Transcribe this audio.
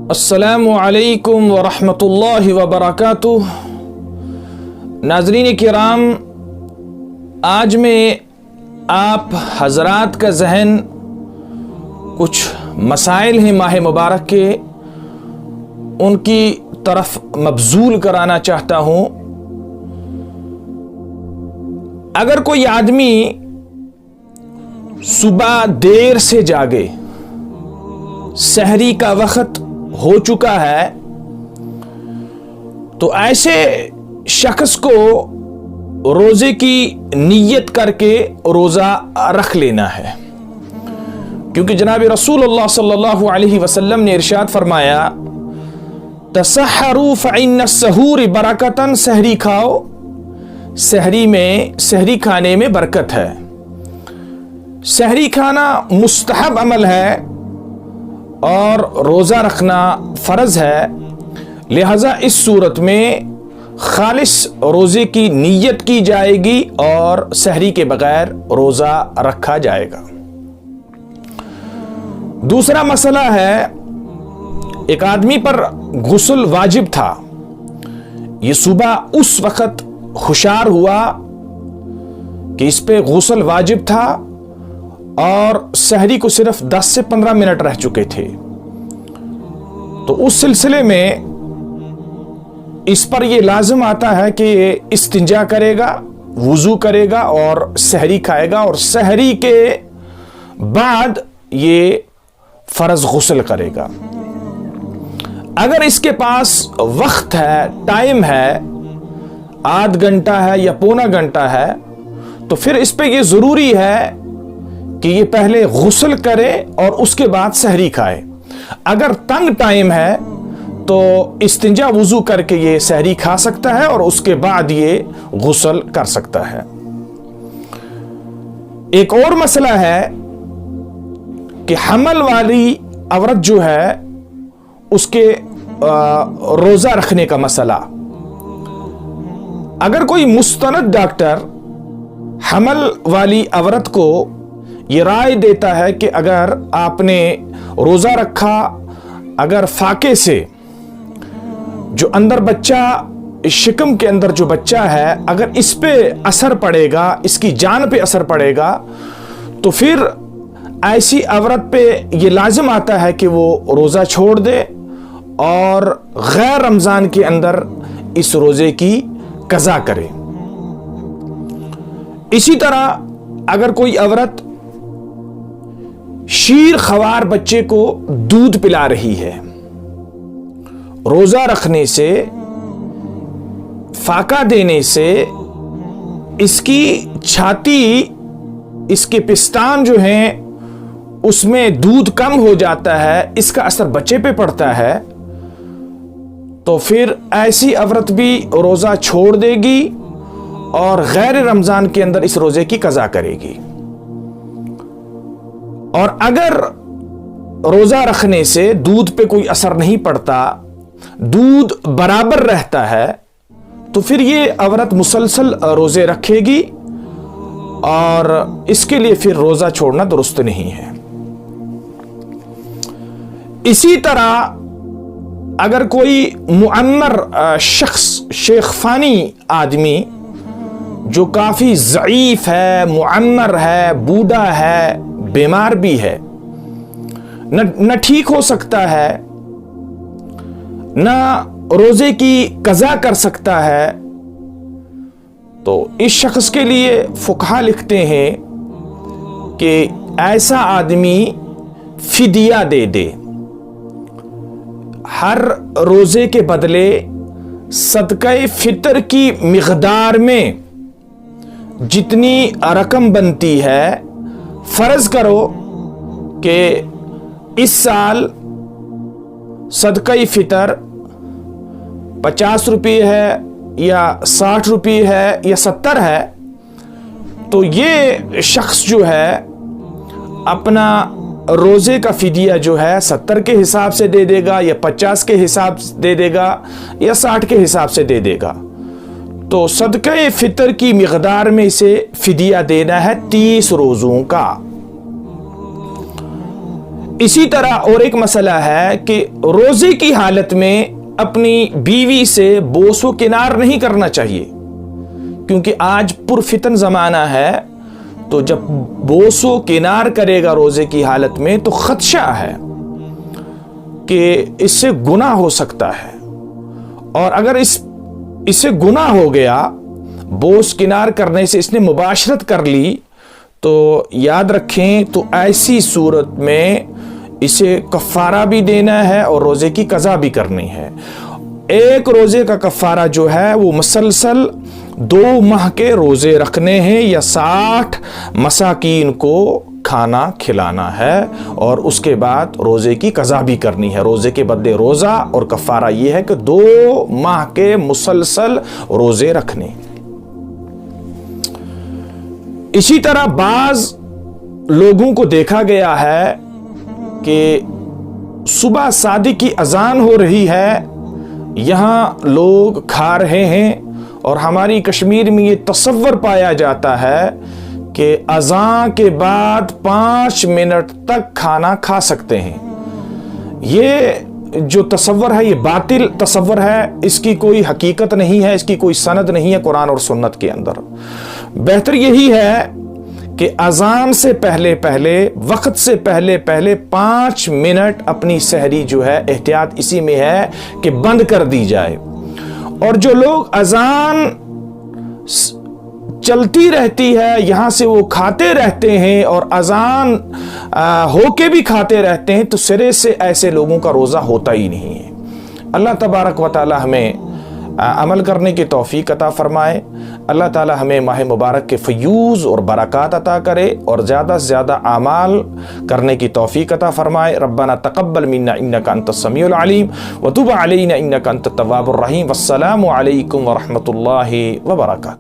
السلام علیکم ورحمۃ اللہ وبرکاتہ۔ ناظرین کرام، آج میں آپ حضرات کا ذہن کچھ مسائل ہیں ماہ مبارک کے، ان کی طرف مبذول کرانا چاہتا ہوں۔ اگر کوئی آدمی صبح دیر سے جاگے، سحری کا وقت ہو چکا ہے، تو ایسے شخص کو روزے کی نیت کر کے روزہ رکھ لینا ہے، کیونکہ جناب رسول اللہ صلی اللہ علیہ وسلم نے ارشاد فرمایا، تسحروا فإن السحور برکتن، سحری کھاؤ، سحری کھانے میں برکت ہے۔ سحری کھانا مستحب عمل ہے اور روزہ رکھنا فرض ہے، لہذا اس صورت میں خالص روزے کی نیت کی جائے گی اور سحری کے بغیر روزہ رکھا جائے گا۔ دوسرا مسئلہ ہے، ایک آدمی پر غسل واجب تھا، یہ صبح اس وقت ہوشیار ہوا کہ اس پہ غسل واجب تھا اور سحری کو صرف 10 سے 15 منٹ رہ چکے تھے، تو اس سلسلے میں اس پر یہ لازم آتا ہے کہ استنجا کرے گا، وضو کرے گا اور سحری کھائے گا، اور سحری کے بعد یہ فرض غسل کرے گا۔ اگر اس کے پاس وقت ہے، ٹائم ہے، آدھ گھنٹہ ہے یا پونا گھنٹہ ہے، تو پھر اس پہ یہ ضروری ہے کہ یہ پہلے غسل کرے اور اس کے بعد سحری کھائے۔ اگر تنگ ٹائم ہے تو استنجا وضو کر کے یہ سحری کھا سکتا ہے اور اس کے بعد یہ غسل کر سکتا ہے۔ ایک اور مسئلہ ہے کہ حمل والی عورت جو ہے اس کے روزہ رکھنے کا مسئلہ۔ اگر کوئی مستند ڈاکٹر حمل والی عورت کو یہ رائے دیتا ہے کہ اگر آپ نے روزہ رکھا، اگر فاقے سے جو اندر بچہ، شکم کے اندر جو بچہ ہے، اگر اس پہ اثر پڑے گا، اس کی جان پہ اثر پڑے گا، تو پھر ایسی عورت پہ یہ لازم آتا ہے کہ وہ روزہ چھوڑ دے اور غیر رمضان کے اندر اس روزے کی قضا کرے۔ اسی طرح اگر کوئی عورت شیر خوار بچے کو دودھ پلا رہی ہے، روزہ رکھنے سے، فاقہ دینے سے اس کی چھاتی، اس کے پستان جو ہیں اس میں دودھ کم ہو جاتا ہے، اس کا اثر بچے پہ پڑتا ہے، تو پھر ایسی عورت بھی روزہ چھوڑ دے گی اور غیر رمضان کے اندر اس روزے کی قضا کرے گی۔ اور اگر روزہ رکھنے سے دودھ پہ کوئی اثر نہیں پڑتا، دودھ برابر رہتا ہے، تو پھر یہ عورت مسلسل روزے رکھے گی اور اس کے لیے پھر روزہ چھوڑنا درست نہیں ہے۔ اسی طرح اگر کوئی معمر شخص، شیخ فانی آدمی جو کافی ضعیف ہے، معمر ہے، بوڑھا ہے، بیمار بھی ہے، نہ ٹھیک ہو سکتا ہے، نہ روزے کی قضا کر سکتا ہے، تو اس شخص کے لیے فقہا لکھتے ہیں کہ ایسا آدمی فدیہ دے دے، ہر روزے کے بدلے صدقہ فطر کی مقدار میں جتنی رقم بنتی ہے، فرض کرو کہ اس سال صدقہ فطر 50 روپے ہے یا 60 روپے ہے یا 70 ہے، تو یہ شخص جو ہے اپنا روزے کا فدیہ جو ہے 70 کے حساب سے دے دے گا یا 50 کے حساب سے دے دے گا یا 60 کے حساب سے دے دے گا، تو صدقہ فطر کی مقدار میں سے فدیہ دینا ہے 30 روزوں کا۔ اسی طرح اور ایک مسئلہ ہے کہ روزے کی حالت میں اپنی بیوی سے بوس و کنار نہیں کرنا چاہیے، کیونکہ آج پرفتن زمانہ ہے، تو جب بوس و کنار کرے گا روزے کی حالت میں تو خدشہ ہے کہ اس سے گناہ ہو سکتا ہے، اور اگر اس سے گناہ ہو گیا، بوس کنار کرنے سے اس نے مباشرت کر لی، تو یاد رکھیں تو ایسی صورت میں اسے کفارہ بھی دینا ہے اور روزے کی قضا بھی کرنی ہے۔ ایک روزے کا کفارہ جو ہے وہ مسلسل 2 ماہ کے روزے رکھنے ہیں یا 60 مساکین کو کھانا کھلانا ہے، اور اس کے بعد روزے کی قضا بھی کرنی ہے۔ روزے کے بدلے روزہ، اور کفارہ یہ ہے کہ 2 ماہ کے مسلسل روزے رکھنے۔ اسی طرح بعض لوگوں کو دیکھا گیا ہے کہ صبح صادق کی اذان ہو رہی ہے، یہاں لوگ کھا رہے ہیں، اور ہماری کشمیر میں یہ تصور پایا جاتا ہے کہ اذان کے بعد 5 منٹ تک کھانا کھا سکتے ہیں۔ یہ جو تصور ہے یہ باطل تصور ہے، اس کی کوئی حقیقت نہیں ہے، اس کی کوئی سند نہیں ہے قرآن اور سنت کے اندر۔ بہتر یہی ہے کہ اذان سے پہلے وقت سے پہلے 5 منٹ اپنی سحری جو ہے احتیاط اسی میں ہے کہ بند کر دی جائے۔ اور جو لوگ اذان چلتی رہتی ہے یہاں سے وہ کھاتے رہتے ہیں اور اذان ہو کے بھی کھاتے رہتے ہیں، تو سرے سے ایسے لوگوں کا روزہ ہوتا ہی نہیں ہے۔ اللہ تبارک و تعالی ہمیں عمل کرنے کی توفیق عطا فرمائے۔ اللہ تعالی ہمیں ماہ مبارک کے فیوز اور برکات عطا کرے اور زیادہ سے زیادہ اعمال کرنے کی توفیق عطا فرمائے۔ ربنا تقبل منا انک انت السمیع العلیم وتب علینا انک انت التواب الرحیم۔ والسلام علیکم ورحمۃ اللہ وبرکاتہ۔